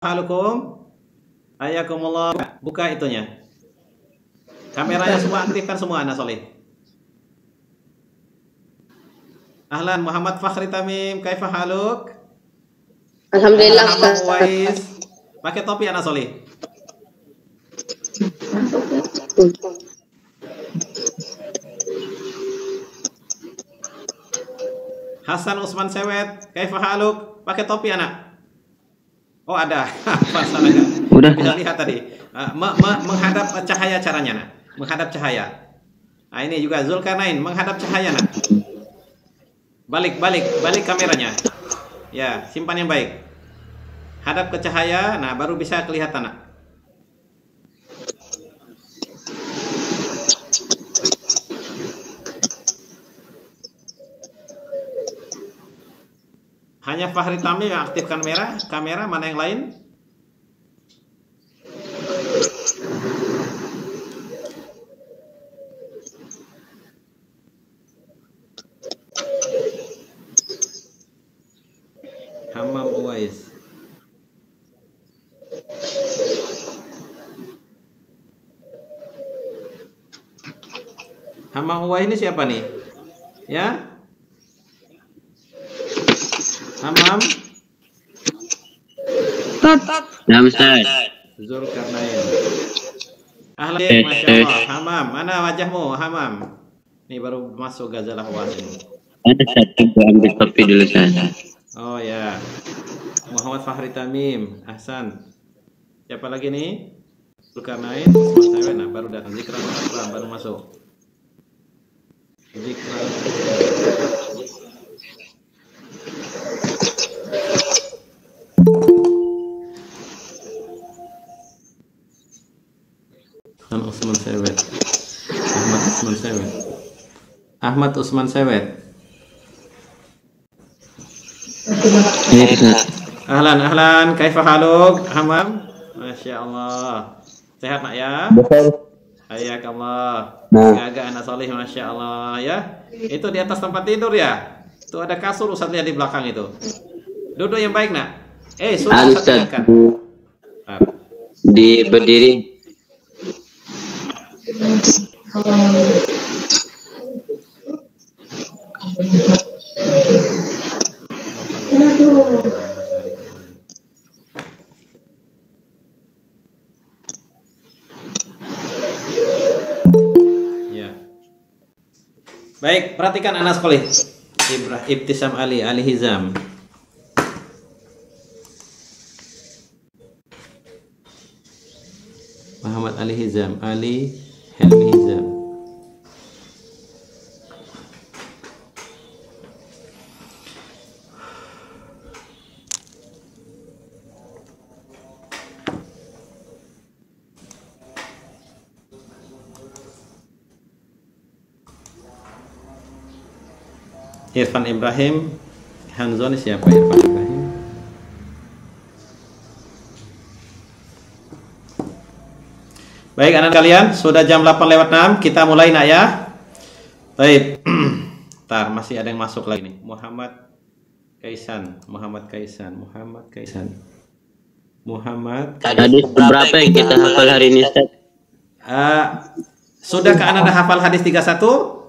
Halukum. Ayakumullah. Buka itunya. Kameranya semua aktifkan semua Anak Solih. Ahlan Muhammad Fakhri Tamim, kaifa haluk? Alhamdulillah Ahlan Ustaz. Wais. Pakai topi Anak Solih. Hasan Usman Sewet, kaifa haluk? Pakai topi anak. Oh ada. Udah. Bisa lihat tadi. Menghadap cahaya caranya nak. Menghadap cahaya. Nah ini juga Zulkarnain menghadap cahaya nak. Balik kameranya. Ya, simpan yang baik. Hadap ke cahaya, nah baru bisa kelihatan nak. Hanya Fahri Tamim yang aktifkan kamera, mana yang lain? Hamam Uwais. Hamam Uwais ini siapa nih? Ya? Hamam? Nah, Ustaz. Zulkarnain. Ahlan, Masya Allah. Hamam, mana wajahmu, Hamam? Nih baru masuk Gazalah Uwas ini. Ada satu gua ambil topi dulu, Ustaz. Oh ya. Muhammad Fakhri Tamim, Ahsan. Siapa lagi nih? Zulkarnain, Usman Sewet. Nah, baru datang Zikran baru masuk. Zikran. Usman Sewet. Ahmad Usman Sewet. Ahlan, kaifa haluk? Hamam? Masya Allah. Sehat nak ya? Hayakallah. Agak anak solih, Masya Allah ya. Itu di atas tempat tidur ya? Itu ada kasur, Ustaz lihat di belakang itu. Duduk yang baik nak. Sudah Ustaz. Di berdiri. Ya. Baik, perhatikan anak sekolah. Ibtisam Ali Hizam. Muhammad Ali Hizam, Ali Helmi Hizam. Irfan Ibrahim Hanzoni, siapa Irfan Ibrahim? Baik anak kalian, sudah jam 8:06, kita mulai nak ya. Baik. Ntar masih ada yang masuk lagi nih. Muhammad Kaisan. Hadis berapa yang kita hafal hari ini, Ustaz? Sudahkah Anda hafal hadis 31?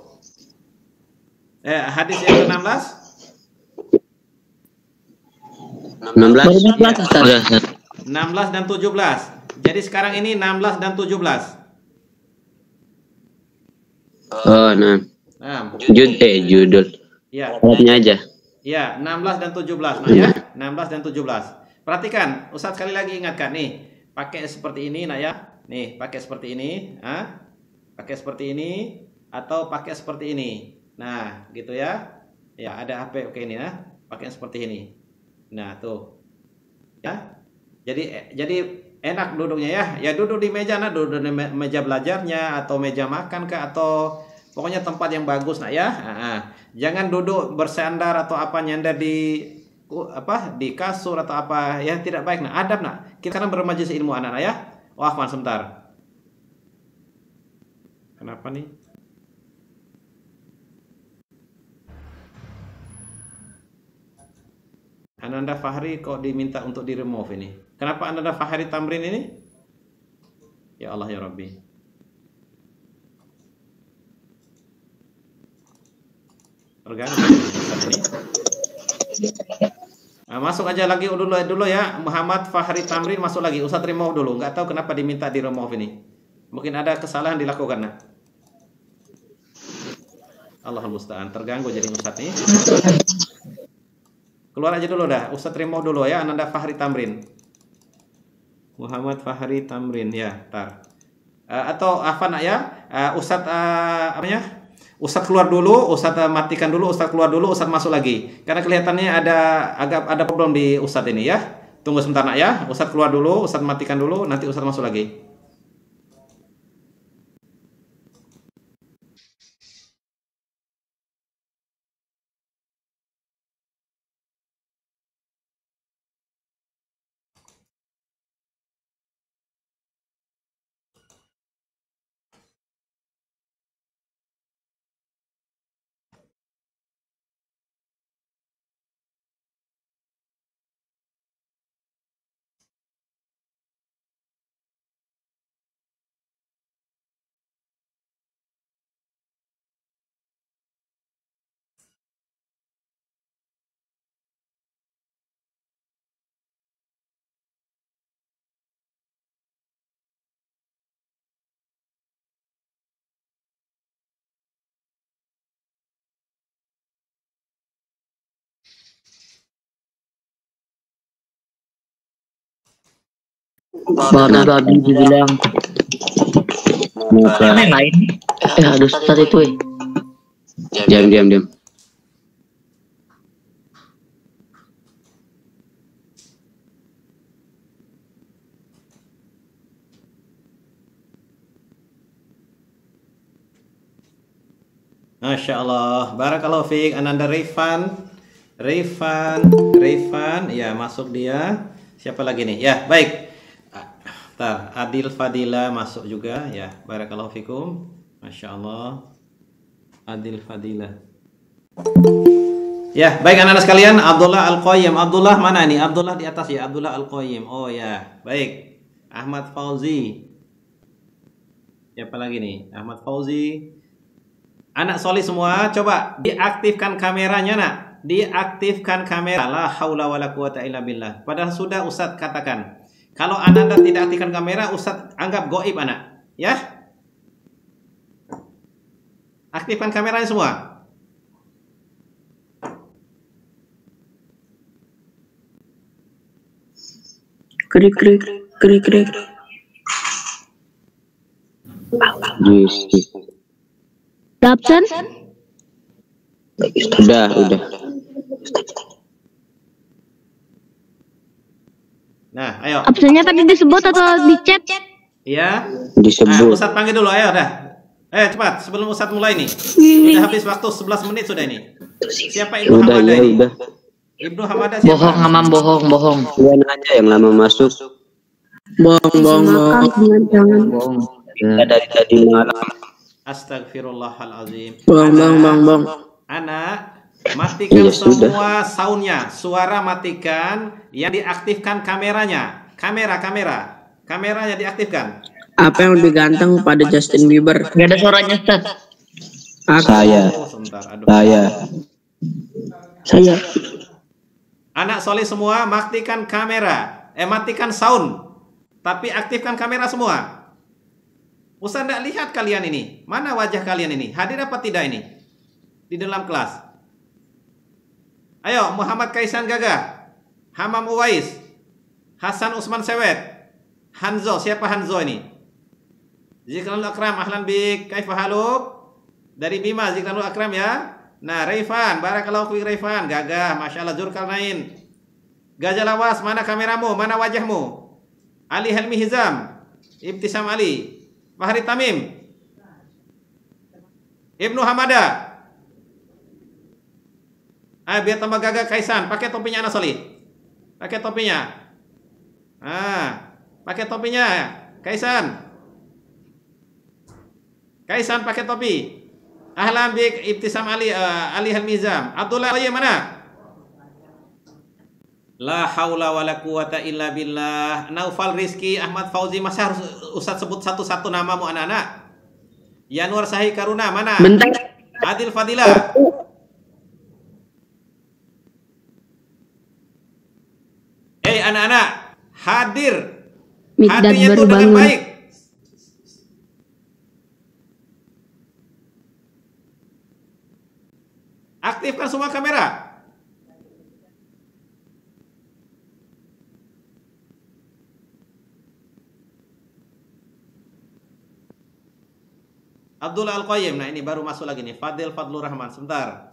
Hadis yang ke-16? 16 dan 17. Jadi sekarang ini 16 dan 17. Oh, nah. Judul. Ya. Ayatnya aja. Ya, 16 dan 17. Nah ya, 16 dan 17. Perhatikan, Ustaz sekali lagi ingatkan nih, pakai seperti ini nak ya. Nih, pakai seperti ini, pakai seperti ini atau pakai seperti ini. Nah, gitu ya. Ya, ada HP oke ini ya. Pakai seperti ini. Nah, tuh. Ya. Jadi enak duduknya ya. Ya duduk di meja, nah duduk di meja belajarnya atau meja makan kah, atau pokoknya tempat yang bagus nak ya. Jangan duduk bersandar atau apa, nyandar di kasur atau apa ya, tidak baik nak. Adab nak. Kita kan bermajelis ilmu anak-anak ya. Wah, sebentar. Kenapa nih? Ananda Fahri kok diminta untuk di remove ini? Kenapa Ananda Fahri Tamrin ini? Ya Allah ya Rabbi. Terganggu ini. Nah, masuk aja lagi dulu ya. Muhammad Fahri Tamrin masuk lagi. Ustadz remove dulu. Nggak tahu kenapa diminta di remove ini. Mungkin ada kesalahan dilakukan. Nah. Allahul musta'an. Terganggu jadi Ustadz nih. Keluar aja dulu dah. Ustadz remove dulu ya. Ananda Fahri Tamrin. Muhammad Fahri Tamrin ya. Tar. Atau apa nak ya? Ustadz apanya? Ustadz keluar dulu, Ustadz matikan dulu, Ustadz keluar dulu, Ustadz masuk lagi. Karena kelihatannya ada problem di Ustadz ini ya. Tunggu sebentar nak ya. Ustadz keluar dulu, Ustadz matikan dulu, nanti Ustadz masuk lagi. Warna babi dibilang. Muka. Yang lain. Aduh, Ustaz itu. Diam. Masya Allah. Barakallahu fiik. Ananda Rifan, ya masuk dia. Siapa lagi nih? Ya, baik. Adil Fadila masuk juga ya. Barakallahu fikum. Masya Allah. Adil Fadila. Ya, baik anak-anak sekalian. Abdullah Al-Qayyim. Abdullah mana nih? Abdullah di atas ya. Abdullah Al-Qayyim. Oh ya, baik. Ahmad Fauzi. Siapa lagi nih? Ahmad Fauzi. Anak solih semua, coba diaktifkan kameranya nak. Diaktifkan kamera. La haula wala quwata illa billah. Padahal sudah Ustadz katakan. Kalau Ananda tidak aktifkan kamera, Ustadz anggap goib anak. Ya. Aktifkan kameranya semua. Krik. Absen? Udah. Nah, ayo. Absennya tadi disebut atau di chat? Iya. Disebut. Ustadz panggil dulu, ayo dah. Cepat, sebelum Ustadz mulai nih. Sudah habis waktu 11 menit sudah ini. Siapa Ibnu Hamada ini? Udah. Ibnu Hamada siapa? Bohong, Amam, bohong. Tuan aja yang lama masuk. Bohong. Bohong. Kita dari tadi malam. Astagfirullahalazim. Bang. Anak, matikan Iya, sudah. semua soundnya, suara matikan, yang diaktifkan kameranya. Kameranya diaktifkan. Apa yang lebih ganteng pada Justin Bieber? Gak ada suaranya, Ustaz. Saya. Sebentar, aduh. Saya. Anak soleh semua, matikan kamera. Matikan sound. Tapi aktifkan kamera semua. Ustaz tidak lihat kalian ini. Mana wajah kalian ini? Hadir apa tidak ini? Di dalam kelas. Ayo, Muhammad Kaisan Gagah. Hamam Uwais. Hasan Usman Sewet. Hanzo, siapa Hanzo ini? Zikranul Akram, ahlan bik. Kaifa haluk? Dari Bima, Zikranul Akram ya. Nah, Raifan, barakallahu fiik Raifan. Gagah, Masya Allah, Zulkarnain. Gajah Lawas, mana kameramu? Mana wajahmu? Ali Helmi Hizam. Ibtisam Ali. Fahri Tamim. Ibnu Hamada. Biar tambah gagah Kaisan. Pakai topinya anak solid. Pakai topinya. Pakai topinya Kaisan. Kaisan pakai topi. Ahlan bik Ibtisam Ali Ali Helmi Hizam. Abdullah mana? La haula wala quwata illa billah. Naufal Rizki, Ahmad Fauzi, masa harus Ustaz sebut satu-satu namamu anak-anak? Yanwar Sahi Karuna, mana? Bentar. Adil Fadilah. Hei anak-anak, hadir. Mikdad Hadirnya baru tuh dengan bangun. baik. Aktifkan semua kamera. Abdullah Al-Qayyim. Nah ini baru masuk lagi nih. Fadil Fadlur Rahman. Sebentar.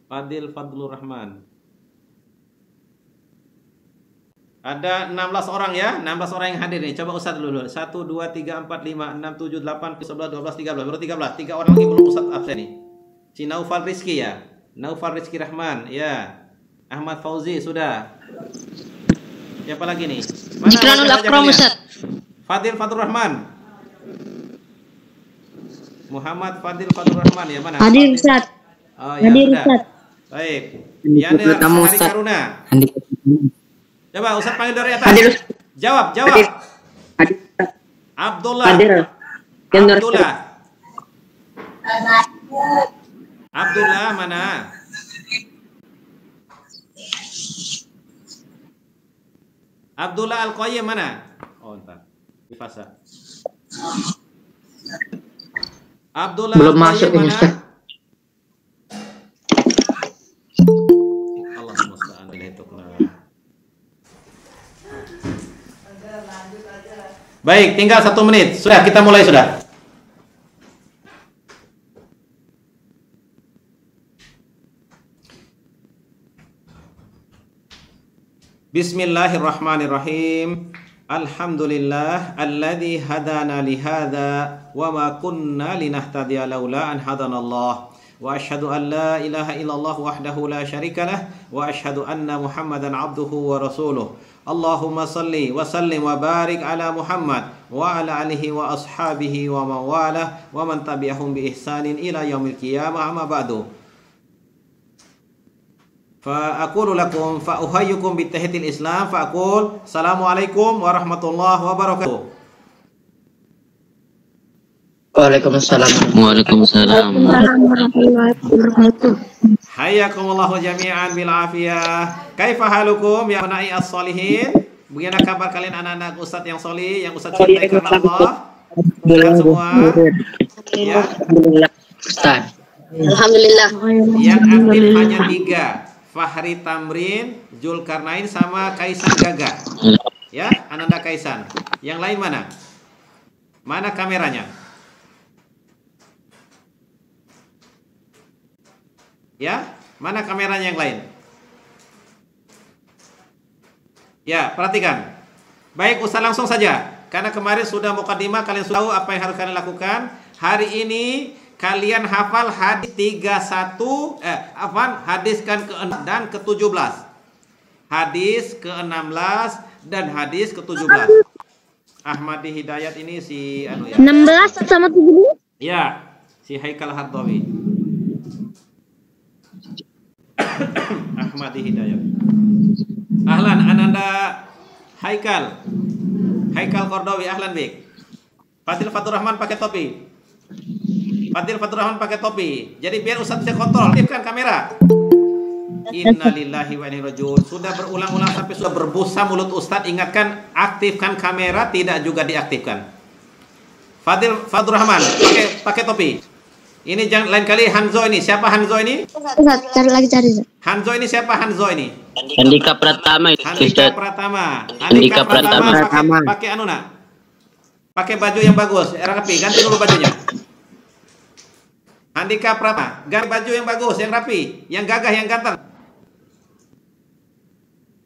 Fadil Fadlur Rahman. Ada 16 orang ya. 16 orang yang hadir nih. Coba Ustaz dulu. 1, 2, 3, 4, 5, 6, 7, 8, 11, 12, 13. Baru 13. 3 orang lagi belum Ustaz absen nih. Si Naufal Rizki ya. Naufal Rizki Rahman. Ya. Ahmad Fauzi sudah. Siapa lagi nih? Mana Zikranul Akram, Ustaz. Fadil Fadlur Rahman. Muhammad Fadil Fadlur Rahman ya mana? Hadir Fadil. Ustaz. Oh ya Hadir sudah. Ustaz. Baik. Yanir Tamu, Sahari Ustaz. Karuna. Coba Ustaz panggil dari atas. Hadir. Jawab. Hadir. Hadir. Abdullah. Hadir. Abdullah. Abdullah mana? Abdullah Al-Qayyim mana? Oh, entar. Difasa. Abdullah Belum Al-Qayyim masuk ini, mana? Ustaz. Allahumma musta'an ilaihi tuqna. Baik, tinggal 1 menit. Sudah, kita mulai sudah. Bismillahirrahmanirrahim. Alhamdulillah alladzi hadana li hadza wa ma kunna linahtadiya laula an hadanallah. Wa asyhadu an la ilaha illallah wahdahu la syarikalah wa asyhadu anna Muhammadan abduhu wa rasuluh. Allahumma salli wa sallim wa barik ala Muhammad wa ala alihi wa ashabihi wa man walah wa man tabi'ahum bi ihsanin ila yaumil qiyamah amma ba'du. Fa'aqulu lakum fa'uhayyukum bitahiyatil Islam fa'aqul assalamualaikum warahmatullahi wabarakatuh. Waalaikumsalam. Waalaikumsalam. Warahmatullahi wabarakatuh. Hayyakumullahu jami'an bil afiyah. Kaifa halukum ya abna'i as-solihin? Bagaimana kabar kalian anak-anak Ustaz yang solih, yang Ustaz cintai karena Allah? Sehat semua? Ya. Alhamdulillah. Ustaz. Alhamdulillah. Yang aktif hanya 3. Fahri Tamrin, Zulkarnain sama Kaisan Gagah. Ya, Ananda Kaisan. Yang lain mana? Mana kameranya? Ya, mana kameranya yang lain? Ya, perhatikan. Baik, Ustaz langsung saja. Karena kemarin sudah mukadimah, kalian sudah tahu apa yang harus kalian lakukan. Hari ini kalian hafal hadis 31 hadis ke-6 dan ke-17. Hadis ke-16 dan hadis ke-17. Ahmadi Hidayat ini si anu ya. 16 sama 17. Ya, si Haikal Hardawi. Ahmadi Hidayat. Ahlan Ananda Haikal. Haikal Kordawi, ahlan bik. Fadil Fatur Rahman pakai topi. Fadil Fatur Rahman pakai topi. Jadi biar Ustaz bisa kontrol, aktifkan kamera. Innalillahi wa inna ilaihi raji'un. Sudah berulang-ulang sampai sudah berbusa mulut Ustaz, ingatkan aktifkan kamera, tidak juga diaktifkan. Fadil Fatur Rahman pakai topi. Ini jangan lain kali Hanzo ini. Siapa Hanzo ini? Ustaz, cari lagi. Hanzo ini siapa Hanzo ini? Handika Pratama itu, Handika Ustaz. Pratama. Handika Pratama. Pakai anu nak. Pakai baju yang bagus, rapi. Ganti dulu bajunya. Handika Pratama, ganti baju yang bagus, yang rapi, yang gagah, yang ganteng.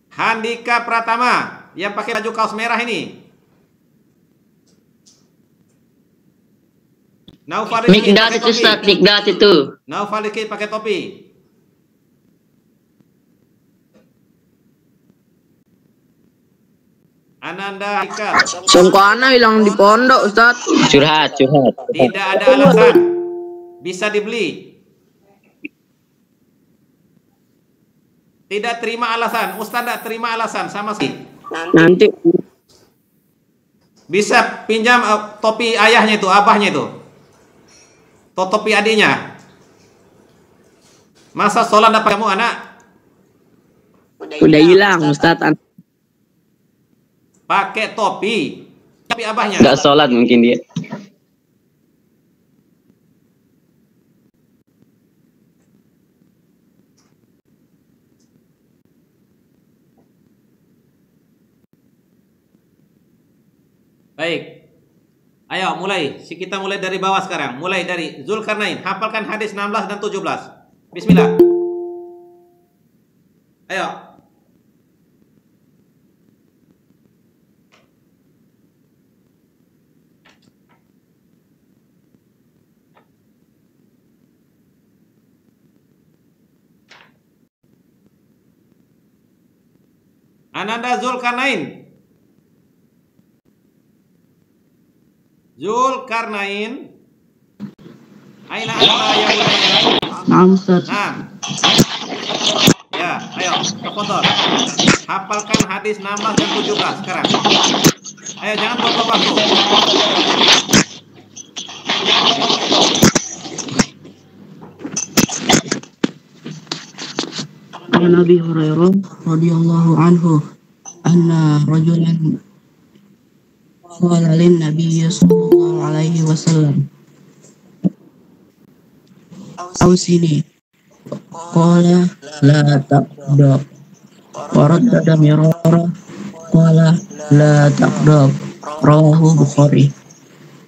Handika Pratama, yang pakai baju kaos merah ini. Naufal Rizki Mikdad pakai itu, topi. Ustaz. Mikdad itu. Naufal Rizki pakai topi. Ananda Haikal. Songkana hilang di pondok, Ustaz. Curhat. Tidak ada alasan. Bisa dibeli. Tidak terima alasan. Ustaz tidak terima alasan sama sih. Nanti. Bisa pinjam topi ayahnya itu, abahnya itu. Topi adiknya. Masa sholat dapat kamu anak? Udah hilang Ustaz. Pakai topi abahnya. Nggak sholat mungkin dia. Baik. Ayo mulai. Kita mulai dari bawah sekarang. Mulai dari Zulkarnain. Hafalkan hadis 16 dan 17. Bismillah. Ayo. Ananda Zulkarnain. Zulkarnain. Aina anta ya bunayya? Naam Ustaz. Nah. Ya, ayo, tafadhol. Hafalkan hadis 16 dan 17 sekarang. Ayo, jangan buang waktu. An Abi Hurairah radhiyallahu anhu anna rajulan qala lin Nabi sallallahu alaihi wasallam awsini qala la taqdab waraddada mirara qala la taqdab rawahu Bukhari.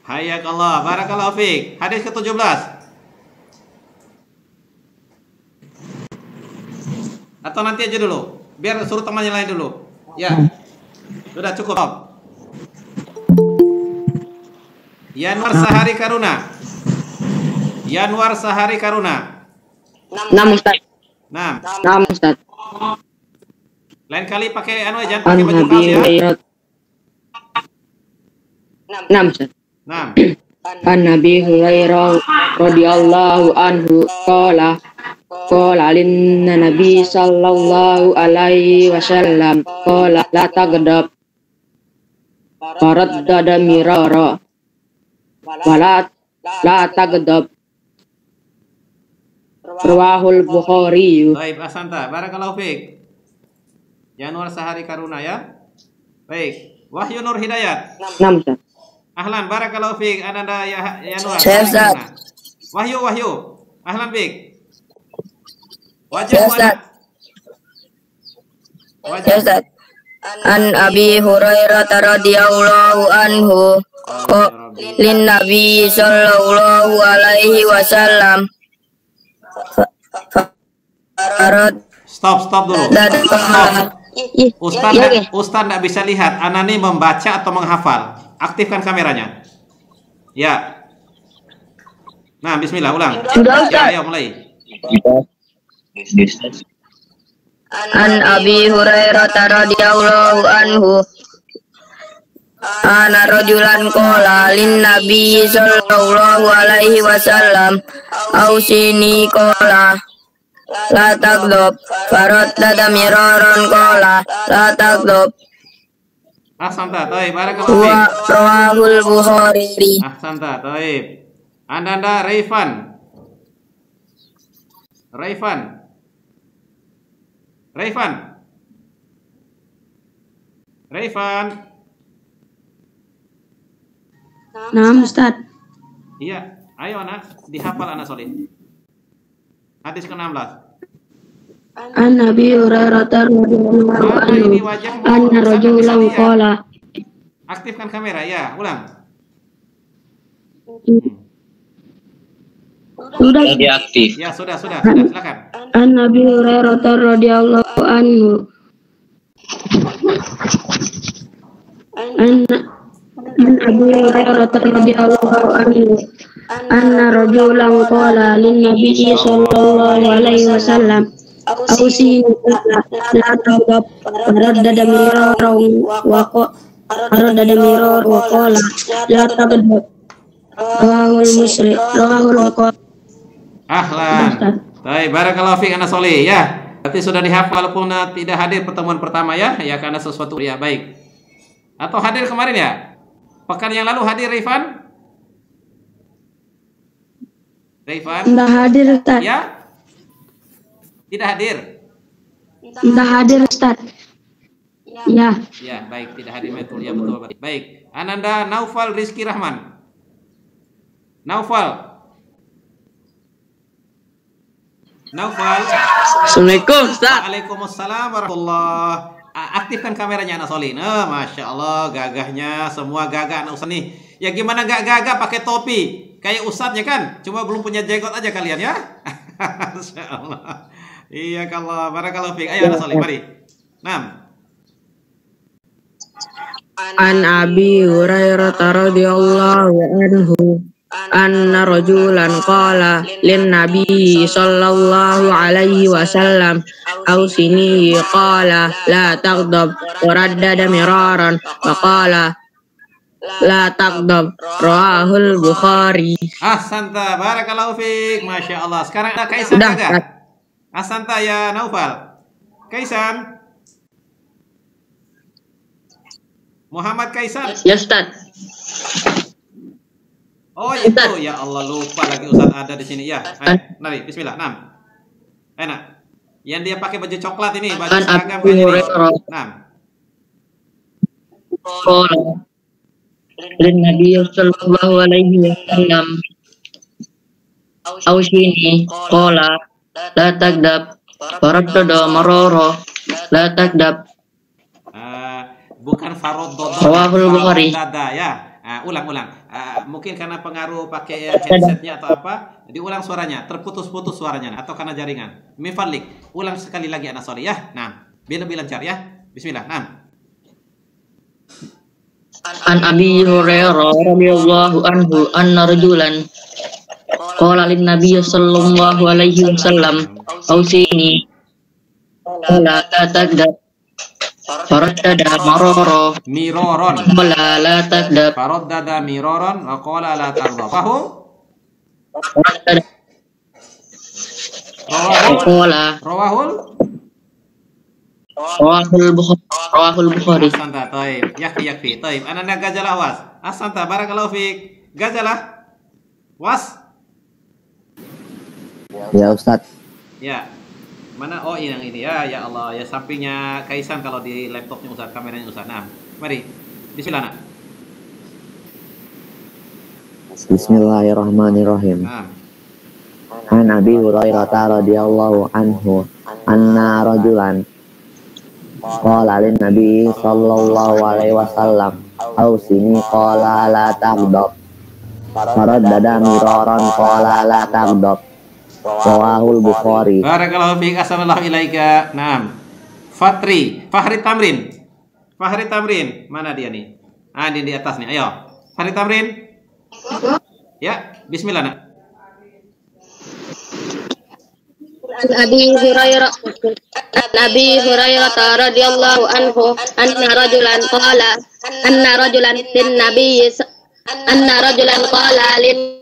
Hayakallah, barakallahu fiik. Hadis ke-17. Atau nanti aja dulu, biar suruh temannya lain dulu. Ya, sudah cukup. Yanwar Sahari Karuna. Yanwar Sahari Karuna. 6 Ustaz. 6 Ustaz. Lain kali pakai jangan pakai baju kaos ya. 6 Ustaz. 6. An Nabi Hurairah radhiyallahu anhu qala lin Nabi sallallahu alaihi wasallam qala la taghdab faraddada mirara wala la taghdab rawahul Bukhari. Baik, ahsanta. Barakallahu fiik. Yanwar Sahari Karuna ya. Baik. Wahyu Nur Hidayat. 6 Ustaz. Ahlan, barakallahu fiik. Ananda ya Yanwar. Saya, Ustaz. Wahyu. Ahlan fiik. Ya Ustaz. Ya Ustaz. An Abi Hurairah radhiyallahu anhu lin Nabi sallallahu alaihi wasallam Stop dulu. Ustaz tidak bisa lihat Anani membaca atau menghafal. Aktifkan kameranya. Ya. Nah, bismillah, ulang. Sudah, Ustaz. Ya, ayo mulai. An Abi Hurairah radhiyallahu anhu ana rajulan qala lin Nabi sallallahu alaihi wasallam ausini qala la taghdab faraddada miraran qala la taghdab Ahsanta, taib. Barakallahu wa fiik. rawahul Bukhari. Ahsanta, taib. Ananda Raifan. Naam Ustaz. Iya, ayo anak, dihafal anak soleh. Hadis ke-16. An Nabi Hurairah radhiyallahu anhu anna rajulan qala. Aktifkan kamera, ya, ulang. Sudah. Dia aktif. Ya, sudah, silakan. An Nabi Hurairah radhiyallahu anhu An Abu Hurairah radhiyallahu anhu anna rajulan qala lin Nabi sallallahu alaihi wasallam ausini la taghdab faraddada miraran wa qala la taghdab rawahul Bukhari. Ahlan. Baik, barakallahu fiik anak soleh ya. Berarti sudah dihafal walaupun tidak hadir pertemuan pertama ya, ya karena sesuatu ya baik. Atau hadir kemarin ya? Pekan yang lalu hadir Rifan? Rifan? Tidak hadir Ustaz. Ya? Tidak hadir? Tidak hadir Ustaz. Ya. Ya, baik, tidak hadir betul. Ya betul. Baik. Ananda Naufal Rizky Rahman. Naufal. Assalamualaikum Ustaz. Waalaikumsalam warahmatullahi. Aktifkan kameranya anak Solin. Masya Allah, gagahnya semua gagah anak Ustaz nih. Ya gimana gak gagah pakai topi kayak Ustadznya kan? Cuma belum punya jenggot aja kalian ya. Masya Allah. Iya kalau barakallahu fiik. Ayo anak Solin, mari. 6. An Abi Hurairah radhiyallahu anhu anna rajulan qala lin nabi sallallahu alaihi wasallam ausini qala la taghdab wa raddada miraran wa qala la taghdab rawahul Bukhari. Ahsanta barakallahu fiik. Masya Allah. Sekarang ada Kaisan Gaga. Ahsanta ya Naufal. Kaisan Muhammad Kaisan. Ya Ustaz. Oh itu ya Allah lupa lagi Ustaz ada di sini ya. Ayo, mari bismillah. 6. Enak. Yang dia pakai baju coklat ini, baju seragam kayak ini. 6. Qala lin Nabi sallallahu alaihi wasallam ausini qala la tagdab faradda marara la tagdab. Bukan farod dodo. Rawahul Bukhari. Dada ya. Ulang. Mungkin karena pengaruh pakai headsetnya atau apa, diulang suaranya, terputus-putus suaranya, atau karena jaringan. Mifalik, ulang sekali lagi anak sorry ya. Nah, biar lebih lancar ya. Bismillah. 6. An Abi Hurairah radhiyallahu anhu anna rajulan qala lin Nabi sallallahu alaihi wasallam ausini qala la tagdab faraddada marara Miroron. qala la tagdab Faroddada miroron wa qala la taghdab. Fahu? qala rawahul Bukhari. Asanta, taib. Yakfi. Taib. Ananda Gajalah was. Asanta, barakallahu fiik. Gajalah. Was. Ya Ustadz. Ya. Mana? Oh yang ini ya. Ya Allah. Ya sampingnya Kaisan kalau di laptopnya Ustaz, kameranya Ustaz. Nah, mari. Bismillah nak. Bismillahirrahmanirrahim. Nah. An Abi Hurairah radhiyallahu anhu anna rajulan qala lin Nabi sallallahu alaihi wasallam ausini qala la taghdab faraddada miraran qala la taghdab rawahul Bukhari. Barakallahu fiik. Assalamualaikum ilaika. Naam. Fahri Tamrin. Mana dia nih? Dia di atas nih. Ayo. Fahri Tamrin. Ya, bismillah nak. Abi Hurairah radhiyallahu anhu anna rajulan qala lin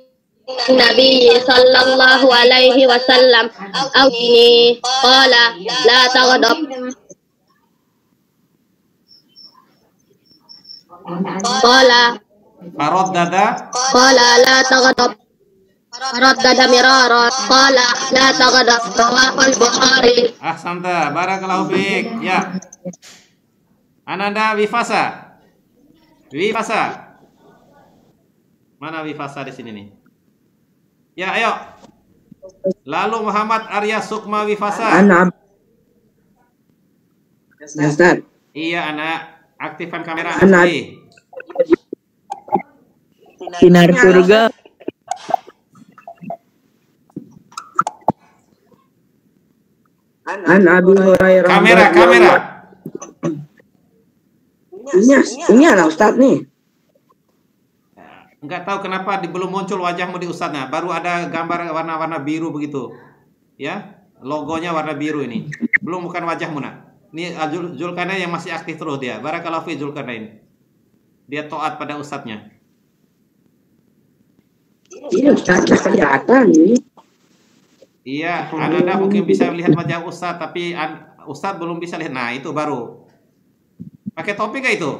Nabi sallallahu alaihi wasallam ausini qala la taghdab qala la taghdab faraddada mirara qala la taghdab rawahul Bukhari. Ahsanta, barakallahu fiik. Ya. Ananda Wifasa. Mana Wifasa di sini nih? Ya, ayo. Lalu Muhammad Arya Sukma Wifasa. Anak. Ustaz. Iya, anak. Aktifkan kamera Anak. Sinar surga. An Abi Hurairah. Kamera. Ini anak Ustaz nih. Enggak tahu kenapa belum muncul wajahmu di Ustadznya. Baru ada gambar warna-warna biru begitu. Ya, logonya warna biru ini. Belum bukan wajahmu nak. Ini Zulkarnain yang masih aktif terus dia. Barakallahu fi Zulkarnain. Dia taat pada Ustadznya. Iya Ustaz, kelihatan ini. Iya, Anda mungkin bisa lihat wajah Ustadz, tapi Ustadz belum bisa lihat. Nah, itu baru. Pakai topi gak itu?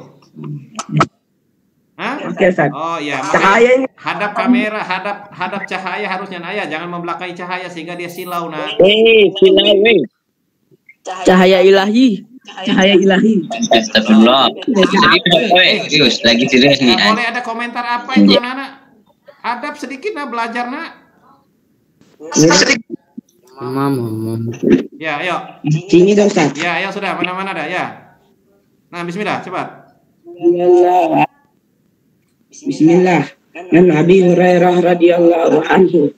Hah? Oke, Ustaz. Oh iya, Cahaya ini. hadap kamera, hadap cahaya harusnya Naya, jangan membelakangi cahaya sehingga dia silau nah. silawe. Cahaya ilahi. Cahaya ilahi. Astagfirullah. Lagi serius nih. Boleh ada komentar apa itu anak-anak? Hadap sedikit nah belajar nak. Ya, ayo. Sini dong, Ustaz. Ya, ayo sudah mana-mana dah ya. Nah, bismillah, cepat. Bismillah. An Abi Hurairah radhiyallahu anhu.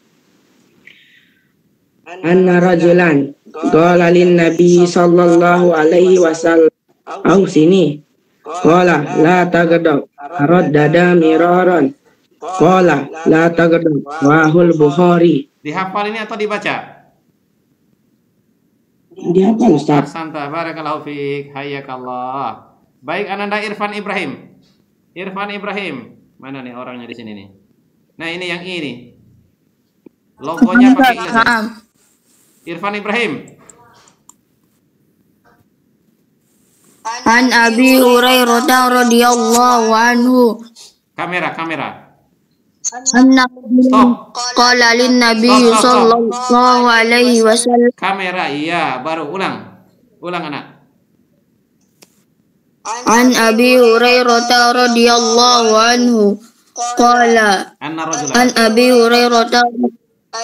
Anna rajulan qala lin Nabi sallallahu alaihi wasallam au sini qala la tagadab raddada miraran qala la tagadab wahul Bukhari. Dihafal ini atau dibaca? Dihafal, Ustaz. Ahsanta, barakallahu fiik, hayyakallah. Baik, Ananda Irfan Ibrahim. Irfan Ibrahim. Mana nih orangnya di sini nih? Nah, ini yang ini. Logonya pakai I. Irfan Ibrahim. An Abi Hurairah radhiyallahu anhu. Kamera. Anna Stop. qala lin Nabi sallallahu alaihi wasallam. Kamera, iya, baru ulang. Ulang anak. An Abi Hurairah radhiyallahu anhu qala Anna rajulan.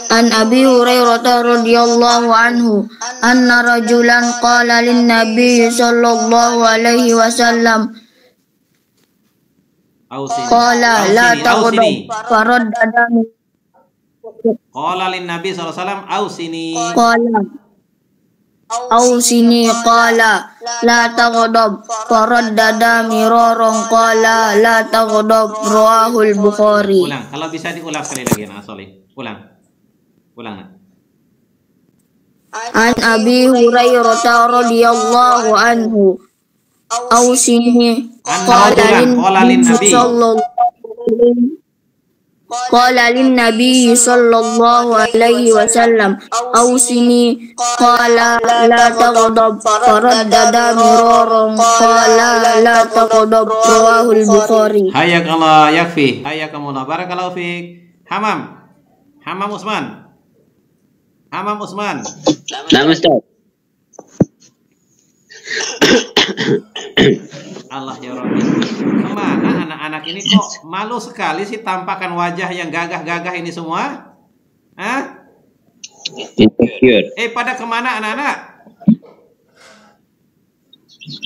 An Abi Hurairah radhiyallahu anhu anna rajulan qala lin Nabi sallallahu alaihi wasallam qala la taghdab faraddada Qala lin Nabi sallallahu alaihi wasallam ausini. qala Ausini qala la taghdab faraddada miraran qala la taghdab rawahul Bukhari. Ulang, kalau bisa diulang sekali lagi Nak Soleh. Ulang Nak. An Abi Hurairah radhiyallahu anhu Ausini qala lin Nabi sallallahu alaihi wasallam Ausini qala la taghdab faraddada miraran qala la taghdab rawahul Bukhari. Hayakallah, yakfi. Hayakumullah, barakallahu fiik. Hamam Usman. Nah, Ustaz. Allah ya Rabbi. Kemana anak-anak ini kok malu sekali sih tampakkan wajah yang gagah-gagah ini semua? Hah? Insecure. Pada kemana anak-anak?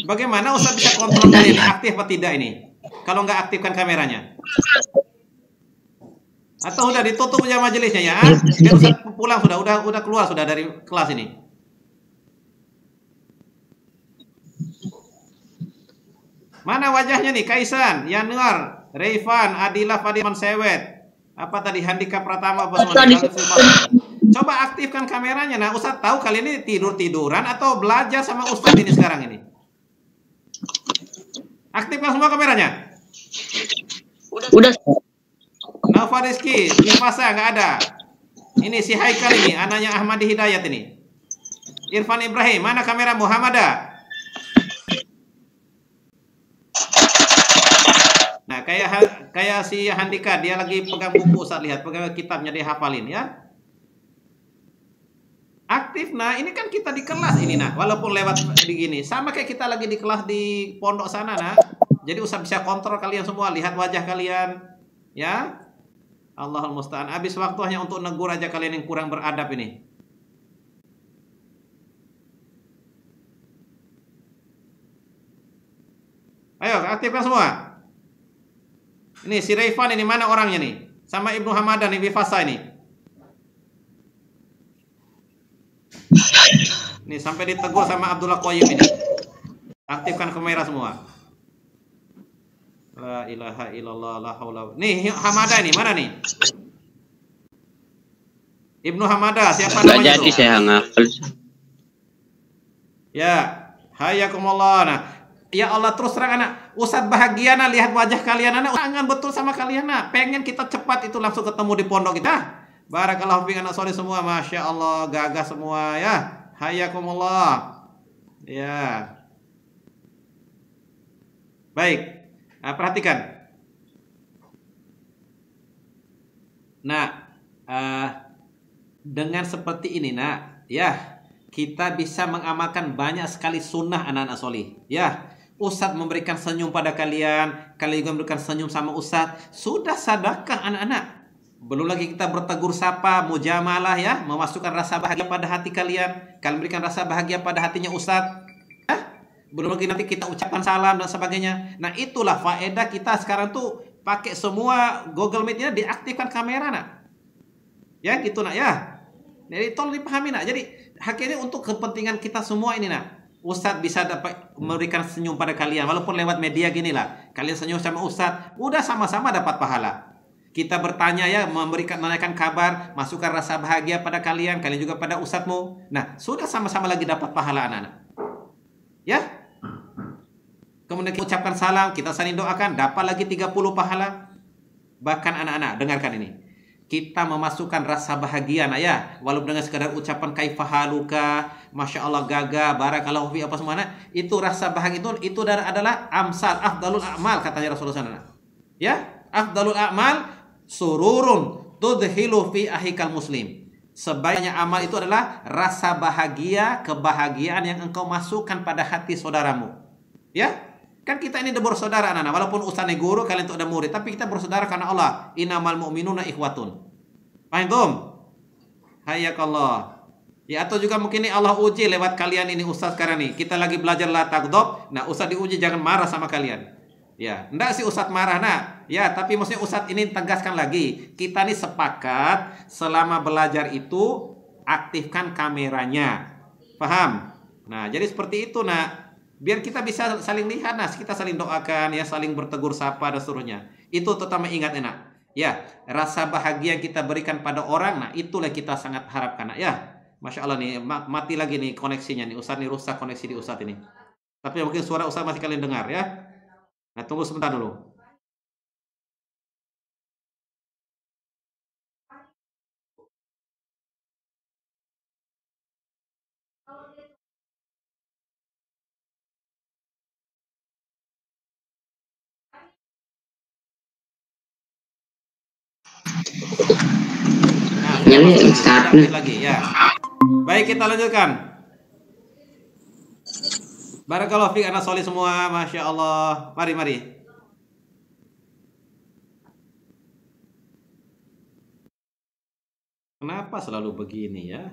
Bagaimana Ustaz bisa kontrol kalian ini aktif atau tidak ini? Kalau nggak aktifkan kameranya? Atau udah ditutup aja majelisnya ya? Biar Ustaz pulang udah keluar sudah dari kelas ini. Mana wajahnya nih? Kaisan, Yanuar, Reifan, Adilah, Fadiman Sewet. Apa tadi Handika Pratama apa semua? Coba aktifkan kameranya. Nah, Ustaz tahu kalian ini tiduran atau belajar sama Ustaz ini sekarang ini? Aktifkan semua kameranya. Udah. Naufal Rizky, Nifasa nggak ada. Ini si Haikal ini, anaknya Ahmadi Hidayat ini. Irfan Ibrahim, mana kamera Muhammadah? Nah, kayak si Handika, dia lagi pegang buku, Ustaz lihat, pegang kitabnya dia hafalin ya. Aktif, nah ini kan kita di kelas ini nah, walaupun lewat begini, sama kayak kita lagi di kelas di pondok sana nah. Jadi Ustaz bisa kontrol kalian semua, lihat wajah kalian, ya. Allahul musta'an. Habis waktu hanya untuk negur aja kalian yang kurang beradab ini. Ayo, aktifkan semua. Ini si Reifan ini mana orangnya nih? Sama Ibnu Hamadan nih, Bifasa ini. Nih sampai ditegur sama Abdullah Qayyim ini. Aktifkan kamera semua. La ilaha illallah la haula. Nih Hamada ini mana nih? Ibnu Hamada, siapa namanya? Jadi saya ngapel. Ya, hayakumullah. Nah, ya Allah terus terang anak, Ustaz bahagia nah lihat wajah kalian anak, kangen betul sama kalian nah. Pengen kita cepat itu langsung ketemu di pondok kita. Barakallahu fiik anak soleh semua, masya Allah, gagah semua ya. Hayakumullah. Ya. Baik. Nah, perhatikan. Nah, dengan seperti ini, nak, ya, kita bisa mengamalkan banyak sekali sunnah anak-anak soleh. Ya, Ustadz memberikan senyum pada kalian, kalian juga memberikan senyum sama Ustadz. Sudah sedekah anak-anak. Belum lagi kita bertegur sapa, mujamalah ya, memasukkan rasa bahagia pada hati kalian. Kalian berikan rasa bahagia pada hatinya Ustadz. Ya? Belum lagi nanti kita ucapkan salam dan sebagainya. Nah, itulah faedah kita sekarang tuh pakai semua Google Meet-nya diaktifkan kamera, nak. Ya, gitu, nak ya. Jadi tolong dipahami, nak. Jadi akhirnya untuk kepentingan kita semua ini, nak. Ustadz bisa dapat memberikan senyum pada kalian walaupun lewat media gini lah. Kalian senyum sama Ustadz, udah sama-sama dapat pahala. Kita bertanya ya, menanyakan kabar, masukkan rasa bahagia pada kalian, kalian juga pada ustadzmu. Nah, sudah sama-sama lagi dapat pahala anak-anak. Ya? Kemudian kita ucapkan salam, kita saling doakan, dapat lagi 30 pahala. Bahkan anak-anak, dengarkan ini. Kita memasukkan rasa bahagia, nak ya. Walaupun dengan sekadar ucapan kaifahaluka, masya Allah gagah, barakallahu fi apa semua, nak. Itu rasa bahagia itu adalah amsal, afdalul a'mal, katanya Rasulullah SAW. Ya? Afdalul a'mal sururun tudhilu fi ahikal muslim. Sebaiknya amal itu adalah rasa bahagia, kebahagiaan yang engkau masukkan pada hati saudaramu. Ya? Kan kita ini bersaudara anak-anak. Walaupun ustadz guru, kalian itu ada murid, tapi kita bersaudara karena Allah. Innamal mu'minuna ikhwatun. Paham tum? Hayakallah. Ya, atau juga mungkin ini Allah uji lewat kalian ini ustadz sekarang nih. Kita lagi belajar la taghdab. Nah, ustadz diuji jangan marah sama kalian. Ya, enggak sih ustadz marah, nak. Ya, tapi maksudnya ustadz ini tegaskan lagi. Kita nih sepakat selama belajar itu aktifkan kameranya. Paham? Nah, jadi seperti itu, nak. Biar kita bisa saling lihat, nah, kita saling doakan, ya, saling bertegur sapa dan seterusnya. Itu terutama ingat, enak. Ya, rasa bahagia yang kita berikan pada orang, nah, itulah kita sangat harapkan, nak. Ya, masya Allah nih, mati lagi nih koneksinya nih. Ustadz nih rusak koneksi di Ustadz ini. Tapi mungkin suara Ustadz masih kalian dengar, ya. Nah, tunggu sebentar dulu. Nah, lagi ya. Baik, kita lanjutkan. Barakallahu fiik anak soleh semua, masya Allah. Mari, mari. Kenapa selalu begini ya?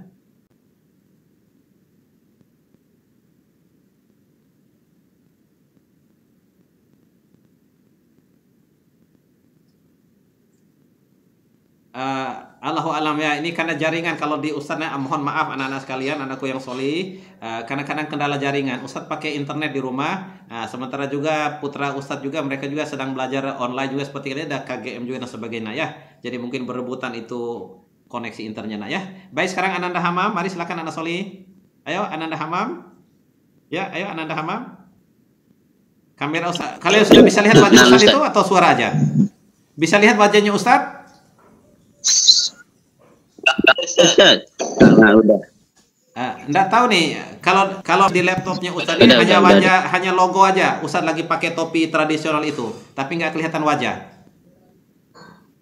Allahu alam ya, ini karena jaringan. Kalau di Ustadznya, mohon maaf anak-anak sekalian, anakku yang solih, kadang-kadang kendala jaringan. Ustadz pakai internet di rumah, sementara juga putra Ustadz juga, mereka juga sedang belajar online juga seperti ini, ada KGM juga dan sebagainya ya. Jadi mungkin berebutan itu koneksi internetnya ya. Baik, sekarang Ananda Hamam, mari silakan anak solih. Ayo Ananda Hamam. Ya, ayo Ananda Hamam. Kamera Ustadz, kalian sudah bisa lihat wajah Ustadz itu atau suara aja? Bisa lihat wajahnya Ustadz? Ustaz. Nah, udah. Nggak tahu nih, kalau di laptopnya Ustadz ini hanya wajah, hanya logo aja. Ustadz lagi pakai topi tradisional itu, tapi nggak kelihatan wajah.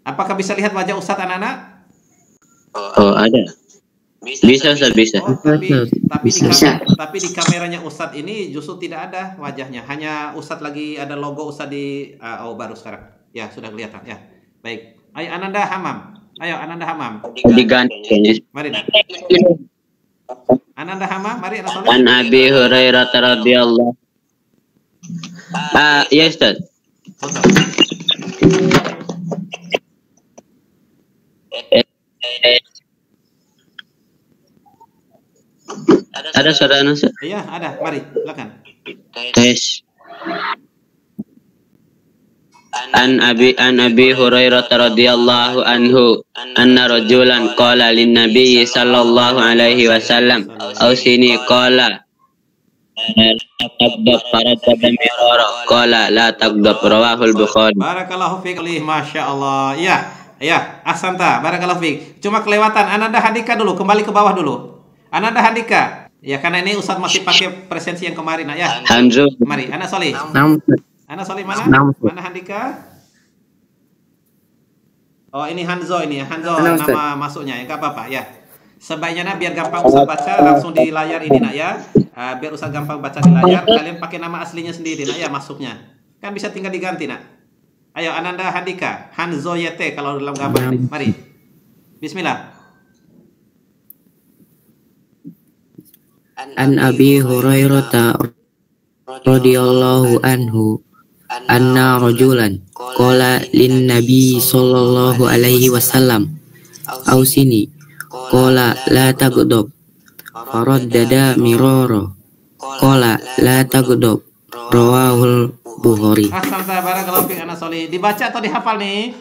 Apakah bisa lihat wajah Ustadz anak-anak? Oh, ada. Bisa, Ustaz, bisa. Oh, tapi di kameranya Ustadz ini justru tidak ada wajahnya. Hanya Ustadz lagi ada logo Ustadz di oh baru sekarang. Ya, sudah kelihatan ya. Baik. Ayo Ananda Hamam. Ayo Ananda Hamam. Diganti. Mari nak. Ananda Hamam, mari anak soleh. An Abi Hurairah radhiyallahu. Ya Ustaz. Ada suara Ustaz? Iya, ada. Mari, silakan. Tes. An Abi Hurairah radhiyallahu anhu anna rajulan qala lin nabiy sallallahu alaihi wasallam ausini qala taqdab faradda mirara qala la taqdab rawahul bukhari. Barakallahu fiik, masya Allah. Ya, Ya, ahsanta, barakallahu fiik. Cuma kelewatan. Ananda Handika dulu, kembali ke bawah dulu. Ananda Handika. Ya, karena ini Ustaz masih pakai presensi yang kemarin, nak ya. Hanzo. Mari, Anak Solih. Naam. Anak Solih mana? Naam. Mana Handika? Oh, ini Hanzo ini. Hanzo Naam, Ustaz. nama masuknya. Enggak apa-apa, ya. Sebaiknya nak biar gampang Ustaz baca langsung di layar ini, nak ya. Biar Ustaz gampang baca di layar, kalian pakai nama aslinya sendiri, nak ya, masuknya. Kan bisa tinggal diganti, nak. Ayo, Ananda Handika, Hanzo YT kalau dalam gambar ini. Mari. Bismillah. An Abi Hurairah radhiyallahu anhu anna rajulan qala lin nabi sallallahu alaihi wasallam ausini qala la taghdab faraddada mirara qala la taghdab rawahul Bukhari. Ahsanta, barakallahu fiik Anak Solih. Dibaca atau dihafal nih?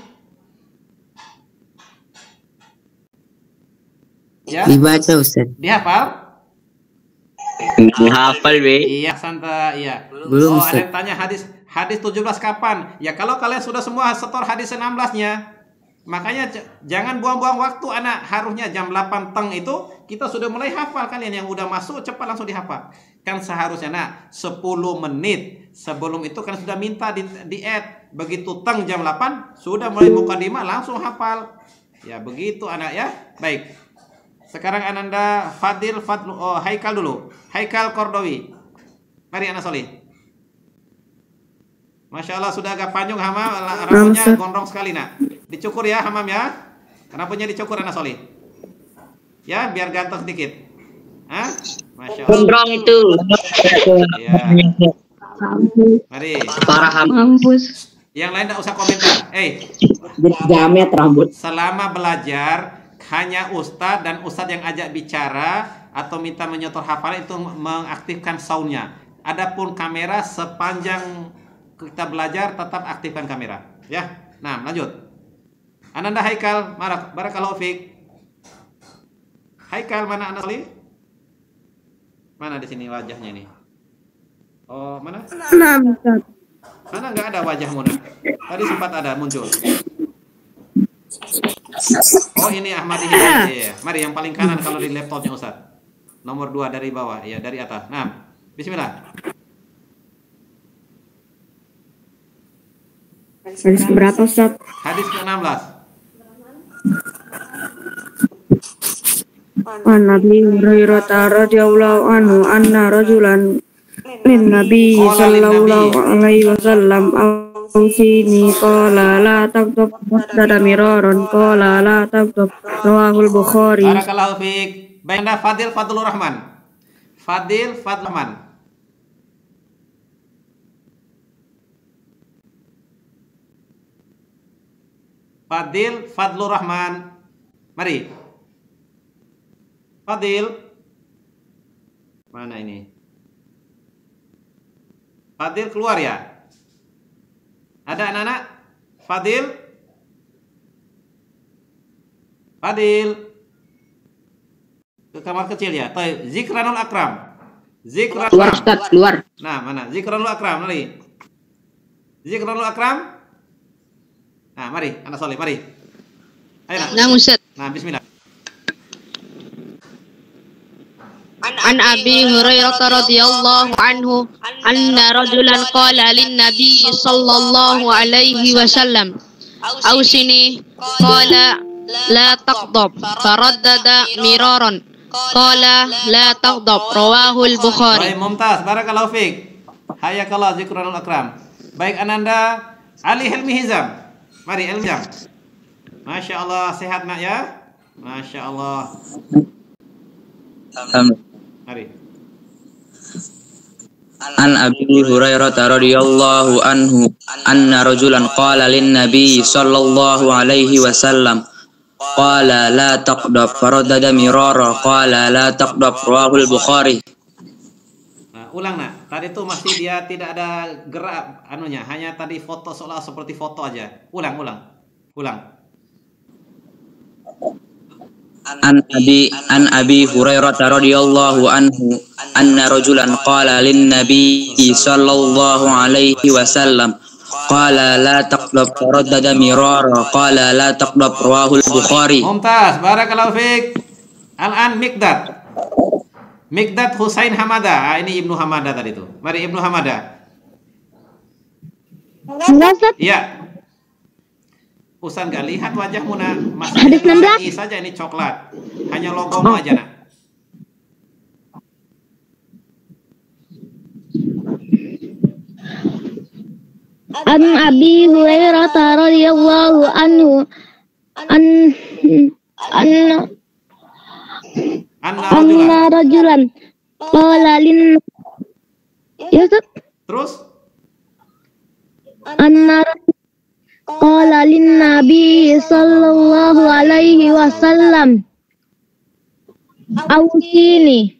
Ya? Dibaca Ustaz. Dihafal? Hafal be. Iya, Santa, iya. Belum, Oh, ada Ustaz. yang tanya hadis 17 kapan? Ya kalau kalian sudah semua setor hadis 16-nya. Makanya jangan buang-buang waktu, anak. Harusnya jam 8 teng itu kita sudah mulai hafal. Kalian yang udah masuk cepat langsung dihafal. Kan seharusnya nak 10 menit sebelum itu kan sudah minta di add. Begitu teng jam 8 sudah mulai mukadimah langsung hafal. Ya begitu anak ya. Baik. Sekarang Ananda Fadil Haikal dulu. Haikal Kordowi. Mari Anak Solih. Masya Allah sudah agak panjang Hamam. Rambutnya gondrong sekali nak. Dicukur ya Hamam ya. Rambutnya dicukur Anak Solih. Ya biar ganteng sedikit. Hah? Masya Allah. Gondrong itu. Ya. Mari. Parah Mampus. Yang lain tidak usah komentar. Jamet rambut. Selama belajar hanya ustadz dan ustadz yang ajak bicara atau minta menyetor hafalan itu mengaktifkan soundnya. Adapun kamera sepanjang kita belajar tetap aktifkan kamera. Ya. Nah, lanjut. Ananda Haikal, barakallahu fiik. Haikal mana Anak Solih? Mana di sini wajahnya nih? Oh, mana? Mana nggak ada wajahmu nak? Tadi sempat ada muncul. Oh ini Ahmad Hidayat. Iya. Mari yang paling kanan kalau di laptopnya Ustaz. Nomor 2 dari bawah, ya dari atas. Nah, bismillah. Hadis berapa Ustaz? Hadis ke-16. An Nabi Hurairah radhiyallahu anhu anna rajulan lin Nabi sallallahu alaihi wasallam ausini qala la taghdab dada miraron qala la taghdab rawahul Bukhari. Barakallahu fiik. Baik, Anda Fadil Fadlur Rahman. Fadil Fadlur Rahman. Fadil Fadlur Rahman. Mari. Fadil. Mana ini? Fadil keluar ya? Ada anak-anak? Fadil? Fadil? Ke kamar kecil ya? Zikranul Akram. Zikranul Keluar Akram. Ustaz, keluar. Nah, mana? Zikranul Akram, mari. Zikranul Akram. Nah, mari, Anak Soleh, mari. Ayo, nak. Nah, Ustaz. Nah, bismillah. An Abi Hurairah radhiyallahu anhu anna rajulan qala lin nabi sallallahu alaihi wasallam ausini qala la taghdab faraddada miraran qala la taghdab rawahul Bukhari. Baik, mumtaz. Barakallahu fiik. Hayakallah Zikranul Akram. Baik, Ananda Ali Helmi Hizam. Mari Helmi Hizam. Masya Allah, sehat nak ya? Masya Allah. Mari. An Abi Hurairah radhiyallahu anhu anna rajulan qala lin nabi sallallahu alaihi wasallam qala la taqdab faradada mirara qala la taqdab rawahul Bukhari. Nah, ulang nak. Tadi tuh masih dia tidak ada gerak anunya, hanya tadi foto seolah seperti foto aja. Ulang. An Abi Hurairah radhiyallahu anhu anna rajulan qala lin nabi sallallahu alaihi wasallam qala la taqdab faraddada mirara qala la taqdab rawahul Bukhari. Mumtaz, barakallahu fiik. Al-an Mikdad Husain Hamada. Ini Ibnu Hamada tadi itu. Mari Ibnu Hamada. Iya. Ustaz nggak lihat wajahmu nak. Hadis 16. Masih saja ini coklat. Hanya logomu aja nak. An Abi Hurairah radhiyallahu anhu anna rajulan qala lin Terus anna qala lin nabi sallallahu alaihi wasallam awsini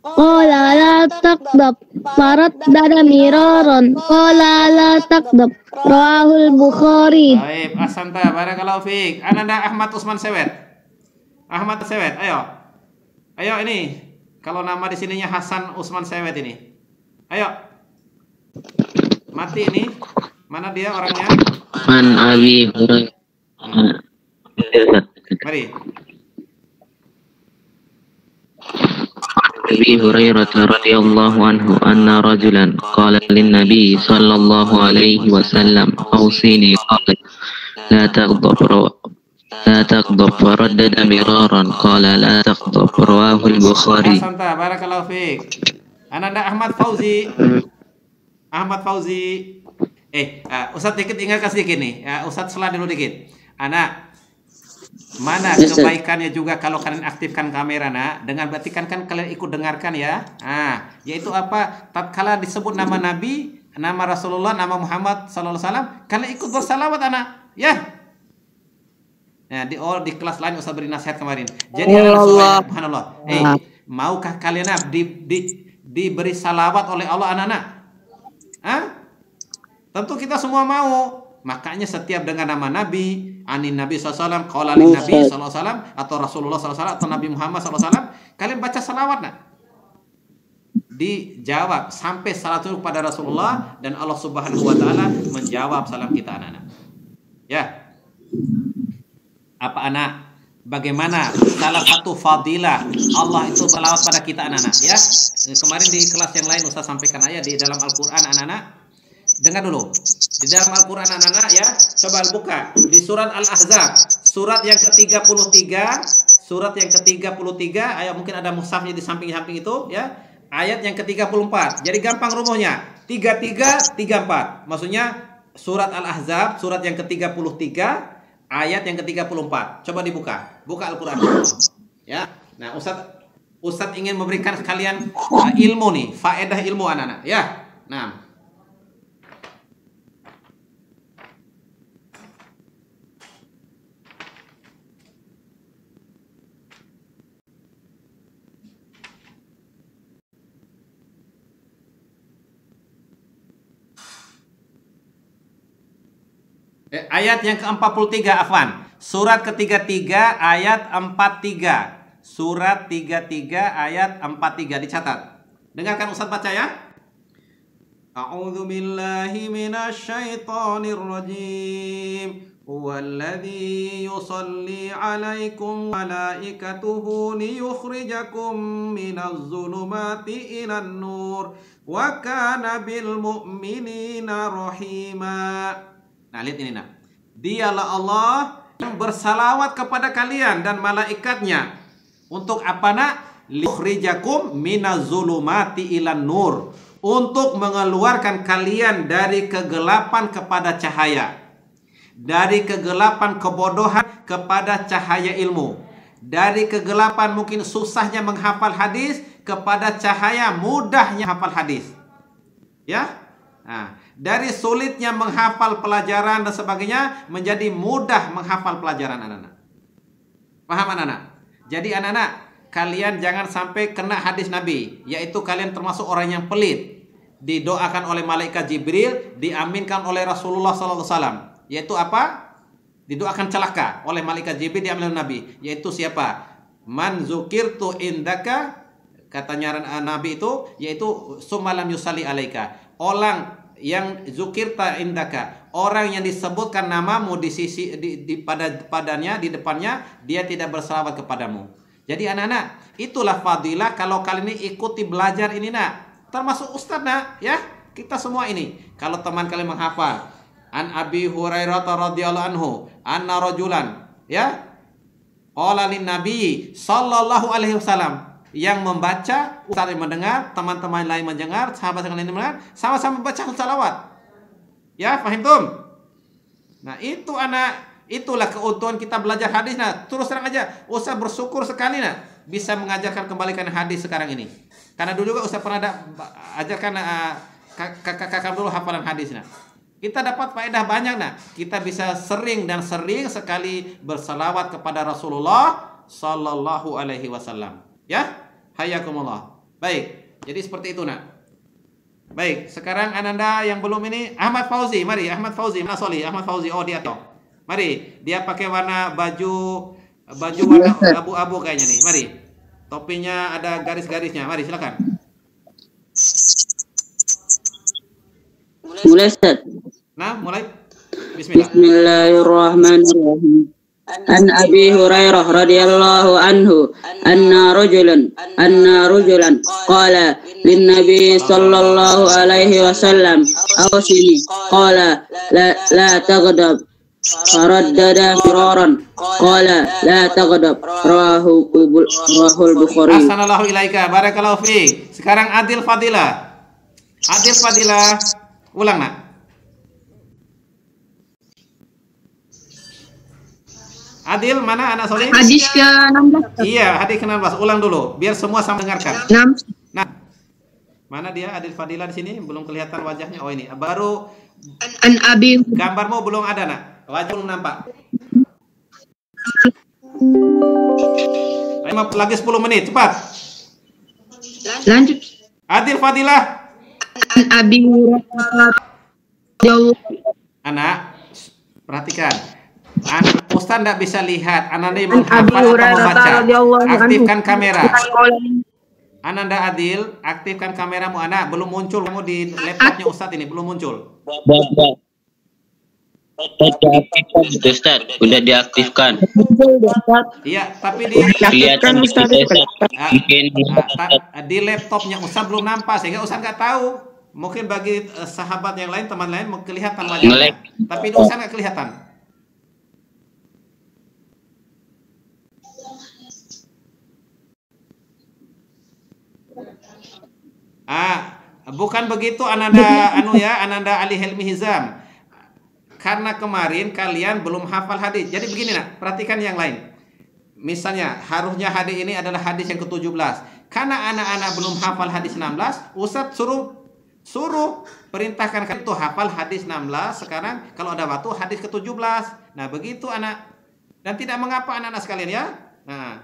qala la taqdab faraddada miraran qala la taqdab rawahul Bukhari. baik, asanta, barakallahu fiik. Ananda Ahmad Usman Sewet. Ahmad Sewet, ayo. Ayo ini. Kalau nama di sininya Hasan Usman Sewet ini. Ayo. Mati ini. Mana dia orangnya? An Abi Hurairah. Mari. Abi Hurairah radhiyallahu anhu anna rajulan qala lin nabi sallallahu alaihi wasallam awsini qala la taghdab faraddada miraran qala la taghdab rawahul Bukhari. Asanta, barakallahu fiik. Ananda Ahmad Fauzi. Ahmad Fauzi. Ustaz dikit ingatkan sedikit nih. Ustaz selah dulu dikit. Anak, mana kebaikannya juga kalau kalian aktifkan kamera nak, dengan berarti kan kalian ikut dengarkan ya. Yaitu apa? Tatkala disebut nama Nabi, nama Rasulullah, nama Muhammad sallallahu alaihi wasallam, kalian ikut bersalawat anak. Ya. Nah, di kelas lain Ustaz beri nasihat kemarin. Jadi subhanallah. Maukah kalian diberi salawat oleh Allah anak-anak? Tentu kita semua mau. Makanya setiap dengan nama Nabi, anin Nabi SAW, qaulin Nabi SAW, atau Rasulullah SAW, atau Nabi Muhammad SAW, kalian baca salawat nak. Dijawab sampai salat kepada Rasulullah, dan Allah Subhanahu Wa Taala menjawab salam kita anak-anak. Ya, apa anak? Bagaimana salah satu fadilah Allah itu berlawat pada kita anak-anak? Ya, kemarin di kelas yang lain Ustaz sampaikan ayat di dalam Al-Quran anak-anak. Dengar dulu. Di dalam Al-Quran anak-anak ya, coba buka di surat Al-Ahzab, surat yang ke-33, surat yang ke-33, ayat mungkin ada mushafnya di samping-samping itu ya. Ayat yang ke-34. Jadi gampang rumusnya. 3334. Maksudnya surat Al-Ahzab, surat yang ke-33, ayat yang ke-34. Coba dibuka. Buka Al-Quran. Ya. Nah, Ustaz ingin memberikan kalian ilmu nih, faedah ilmu anak-anak ya. Nah, ayat yang ke-43 afwan. Surat ke-33 ayat 43. Surat 33 ayat 43 dicatat. Dengarkan Ustaz baca ya. A'udzu billahi minasyaitonir rajim. Huwallazi yusalli 'alaikum malaikatuhu liyukhrijakum minadh dhulumati ilan nur wa kana bil mu'minina rahima. Nah, lihat ini nak. Dialah Allah yang bersalawat kepada kalian dan malaikatnya. Untuk apa nak? Liukhrijakum minaz-zulumati ilan nur. Untuk mengeluarkan kalian dari kegelapan kepada cahaya. Dari kegelapan kebodohan kepada cahaya ilmu. Dari kegelapan mungkin susahnya menghafal hadis kepada cahaya mudahnya hafal hadis. Ya? Nah, dari sulitnya menghafal pelajaran dan sebagainya menjadi mudah menghafal pelajaran anak-anak. Paham anak-anak? Jadi anak-anak, kalian jangan sampai kena hadis Nabi, yaitu kalian termasuk orang yang pelit. Didoakan oleh malaikat Jibril, diaminkan oleh Rasulullah SAW. Yaitu apa? Didoakan celaka oleh malaikat Jibril, diaminkan oleh Nabi. Yaitu siapa? Man zukirtu indaka, katanya Nabi itu, yaitu summalam yusalli alaika. Orang yang zukirta indaka, orang yang disebutkan namamu di sisi padanya, di depannya, dia tidak berselawat kepadamu. Jadi anak-anak, itulah fadilah kalau kalian ini ikuti belajar ini nak, termasuk ustaz nak, ya kita semua ini. Kalau teman kalian menghafal, an Abi Hurairah radhiyallahu anhu, anna rajulan, ya, qala lin Nabi sallallahu alaihi wasallam. Yang membaca, ustaz yang mendengar, teman-teman lain mendengar, sahabat yang lain mendengar, sama-sama baca salawat. Ya, fahim tum? Nah, itu anak, itulah keuntungan kita belajar hadis. Nah, terus terang aja, ustaz bersyukur sekali nah bisa mengajarkan kembalikan hadis sekarang ini. Karena dulu juga ustaz pernah ajarkan kakak dulu hafalan hadis nah. Kita dapat faedah banyak nah. Kita bisa sering dan sering sekali bersalawat kepada Rasulullah sallallahu alaihi wasallam. Ya, hayakumullah. Baik, jadi seperti itu nak. Baik, sekarang ananda yang belum ini, Ahmad Fauzi, mari Ahmad Fauzi, mana Soli? Ahmad Fauzi, oh dia toh. Mari, dia pakai warna baju warna abu-abu kayaknya nih. Mari, topinya ada garis-garisnya. Mari silakan. Mulai Ustaz. Nah, mulai. Bismillah. Bismillahirrahmanirrahim. An Abi Hurairah radhiyallahu anhu anna rajulan qala lin Nabi sallallahu alaihi wasallam awsini qala la taghdab faraddada miraran qala la taghdab rahul Bukhari. Assalamualaikum ilaika barakallahu fiik. Sekarang Adil Fadilah. Adil Fadilah, ulang nak. Adil, mana anak soleh? Hadis ke-16. Iya, hadis ke-16. Ulang dulu, biar semua sama dengarkan. 6. Nah, mana dia Adil Fadilah di sini? Belum kelihatan wajahnya. Oh ini, baru An Abi. gambarmu belum ada nak. Wajah belum nampak. Lagi 10 menit, cepat. Lanjut. Adil Fadilah. An Abi Hurairah. Anak, perhatikan. Ustaz tidak bisa lihat, Ananda menghafal atau membaca. Aktifkan kamera. Ananda Adil, aktifkan kameramu. Anak, belum muncul kamu di laptopnya Ustaz ini, belum muncul. Ustaz, udah diaktifkan. Iya, tapi di Kelihatan Ustaz. Di laptopnya Ustaz belum nampak sehingga Ustaz nggak tahu. Mungkin bagi sahabat yang lain, teman lain kelihatan wajahnya, tapi di Ustaz nggak kelihatan. Bukan begitu Ananda Ananda Ali Helmi Hizam. Karena kemarin kalian belum hafal hadis. Jadi begini nak, perhatikan yang lain. Misalnya, harusnya hadis ini adalah hadis yang ke-17. Karena anak-anak belum hafal hadis 16, Ustaz suruh perintahkan kalian itu hafal hadis 16. Sekarang kalau ada waktu hadis ke-17. Nah, begitu anak. Dan tidak mengapa anak-anak sekalian ya. Nah,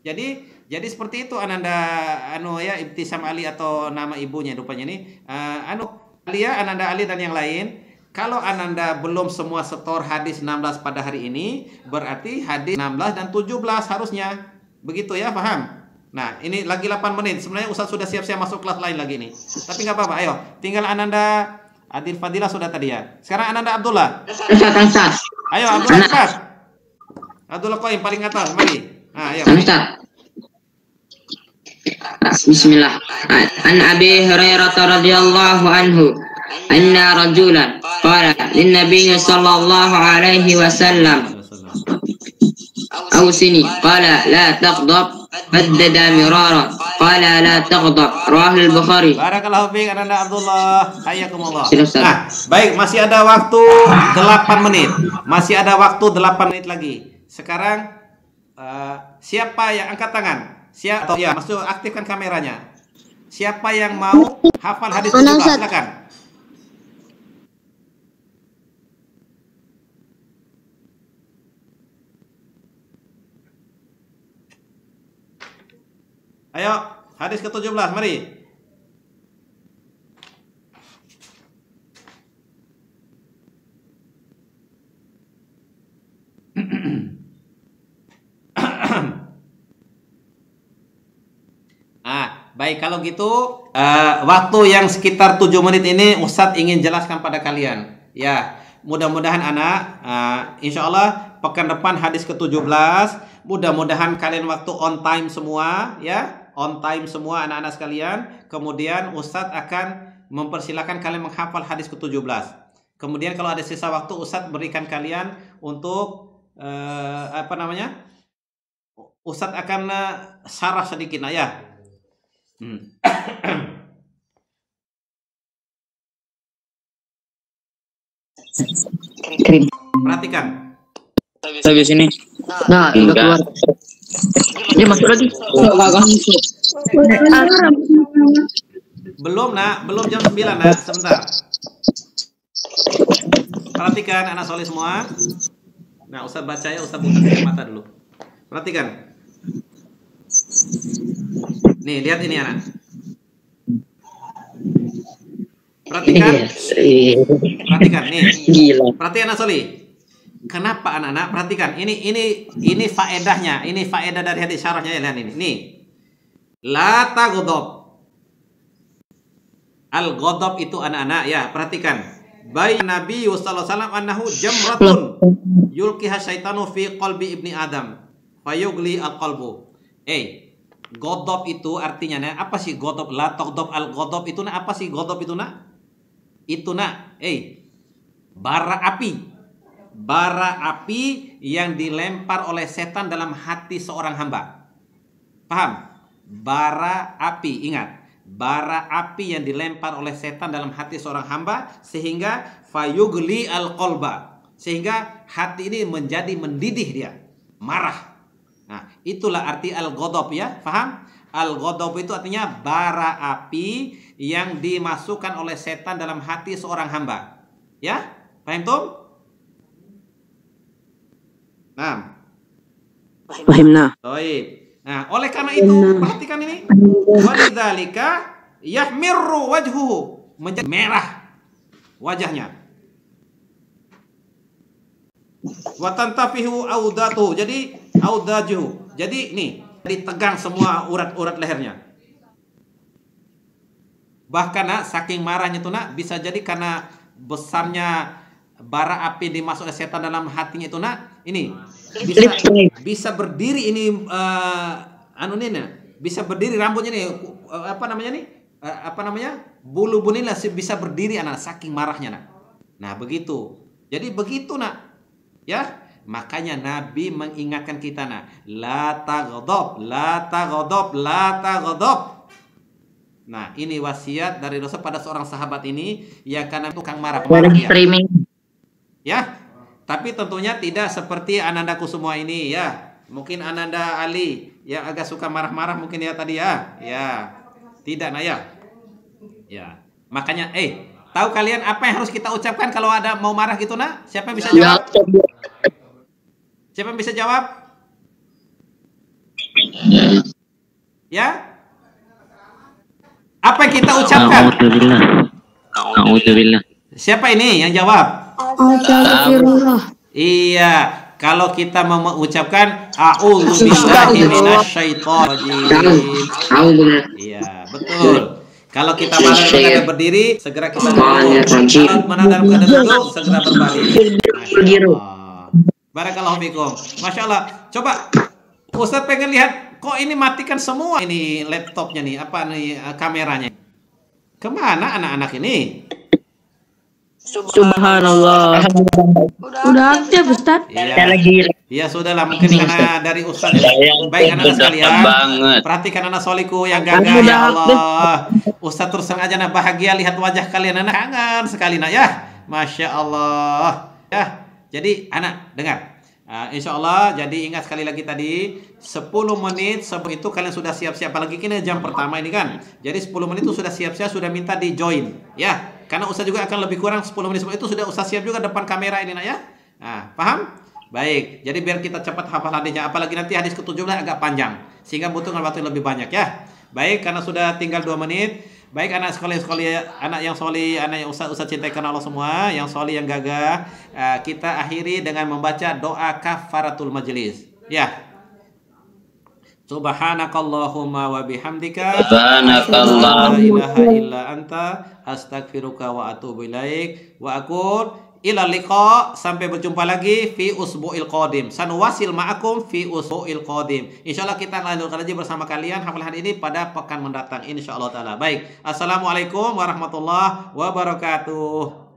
jadi seperti itu Ananda Ibtisam Ali atau nama ibunya rupanya ini Ananda Ali dan yang lain. Kalau Ananda belum semua setor hadis 16 pada hari ini, berarti hadis 16 dan 17 harusnya. Begitu ya, paham? Nah, ini lagi 8 menit. Sebenarnya Ustaz sudah siap-siap masuk kelas lain lagi nih. Tapi nggak apa-apa, ayo. Tinggal Ananda Adil Fadilah sudah tadi ya. Sekarang Ananda Abdullah. Ayo Abdullah cepat. Abdullah Qaim paling atas, mari. Nah, ayo. Bismillah. An Abi Hurairah radhiyallahu anhu anna rajulan qala lin Nabi sallallahu alaihi wasallam awsini qala la taghdab faddada mirara qala la taghdab rahul Bukhari. Barakallahu fiik Ananda Abdullah, hayakumullah. Nah, baik, masih ada waktu 8 menit. Masih ada waktu 8 menit lagi. Sekarang siapa yang angkat tangan? Siapa? Ya, maksud aktifkan kameranya. Siapa yang mau hafal hadis 17? Silakan. Ayo, hadis ke-17, mari. Baik, kalau gitu waktu yang sekitar 7 menit ini Ustadz ingin jelaskan pada kalian. Ya, mudah-mudahan anak, insya Allah pekan depan hadis ke-17. Mudah-mudahan kalian waktu on time semua, ya, on time semua anak-anak sekalian. Kemudian Ustadz akan mempersilahkan kalian menghafal hadis ke-17. Kemudian kalau ada sisa waktu Ustadz berikan kalian untuk Ustadz akan syarah sedikit ya. Perhatikan. Habis ini. Nah, udah keluar. Ini masuk lagi. Belum nak, belum jam 9 nak, sebentar. Perhatikan anak soleh semua. Nah, Ustadz baca ya, Ustadz buka mata dulu. Perhatikan. Nih, lihat ini anak. Perhatikan. Perhatikan nih. Gila. Perhatikan anak soleh. Kenapa anak-anak? Perhatikan. Ini faedahnya. Ini faedah dari hadis syarahnya ya, lihat ini. Nih. La taghdab. Al-ghadab itu anak-anak ya, perhatikan. Bayi Nabi sallallahu alaihi wasallam annahu jamratun yulqiha syaitanu fi qalbi ibni Adam fayugli al-qalbu. Ghadab itu artinya apa sih ghadab? La taghdab al-ghadab itu apa sih ghadab itu nak? Itu nak, bara api. Bara api yang dilempar oleh setan dalam hati seorang hamba. Paham? Bara api, ingat. Bara api yang dilempar oleh setan dalam hati seorang hamba sehingga fayugli al-qalba, sehingga hati ini menjadi mendidih, dia marah. Nah, itulah arti al-ghadab ya, paham? Al-ghadab itu artinya bara api yang dimasukkan oleh setan dalam hati seorang hamba. Ya? Paham tuh? Nah. Fahimna. Baik. Nah, oleh karena itu perhatikan ini. Walidzalika yahmirru wajhuhu, menjadi merah wajahnya. Wa tantafihu audatuhu, jadi audajuhu. Jadi nih, ditegang semua urat-urat lehernya. Bahkan saking marahnya tuh nak, bisa jadi karena besarnya bara api dimasuk oleh setan dalam hatinya itu nak, ini bisa berdiri ini bisa berdiri rambutnya nih, bulu-bulu ini bisa berdiri anak, saking marahnya nak. Nah begitu, jadi begitu nak ya, makanya Nabi mengingatkan kita nak, la taghdab, la taghdab, la taghdab. Nah ini wasiat dari Rasul pada seorang sahabat ini yang karena tukang marah-marah ya. Tapi tentunya tidak seperti anandaku semua ini ya. Mungkin Ananda Ali yang agak suka marah-marah mungkin ya tadi ya. Ya. Tidak nah ya. Ya. Makanya tahu kalian apa yang harus kita ucapkan kalau ada mau marah gitu nak? Siapa yang bisa jawab? Siapa yang bisa jawab? Ya? Apa yang kita ucapkan? A'udzubillah. Siapa ini yang jawab? Iya, kalau kita mau mengucapkan a'udzubillahi minasyaitonirrajim. Iya, betul. Kalau kita marah keadaan berdiri, segera kita duduk. Mana dalam keadaan duduk, segera berbalik. Barakallahu fikum. Masya Allah. Coba, Ustaz pengen lihat, kok ini matikan semua ini laptopnya nih, apa nih kameranya? Kemana anak-anak ini? Subhanallah. Udah aktif Ustaz? Ya sudahlah, mungkin karena dari Ustaz. Baik anak sekalian, perhatikan anak soliku yang gagah ya Allah. Ustaz terus sengaja nak bahagia lihat wajah kalian anak, kangen sekali nak ya. Masya Allah ya. Jadi anak dengar, insya Allah. Jadi ingat sekali lagi tadi 10 menit sebelum itu kalian sudah siap-siap. Apalagi kini jam pertama ini kan. Jadi 10 menit itu sudah siap-siap, sudah minta di join ya. Karena Ustaz juga akan lebih kurang 10 menit sebelum itu sudah Ustaz siap juga depan kamera ini nak ya. Nah, paham? Baik, jadi biar kita cepat hafal hadisnya. Apalagi nanti hadis ke-17 agak panjang, sehingga butuh waktu yang lebih banyak ya. Baik, karena sudah tinggal 2 menit. Baik anak sekolah, anak yang soli, anak yang Ustaz cintai karena Allah semua, yang soli, yang gagah, kita akhiri dengan membaca doa kafaratul majlis. Ya. Subhanakallahumma wa bihamdika. Subhanakallah. La ilaha illa anta. Astaghfiruka wa atubu ilaik. Wa aqul ila liqa, sampai berjumpa lagi fi usbu'il qadim. Sanuwasil ma'akum fi usbu'il qadim. Insyaallah kita lanjutkan lagi bersama kalian hafalan ini pada pekan mendatang insyaallah taala. Baik. Assalamualaikum warahmatullahi wabarakatuh.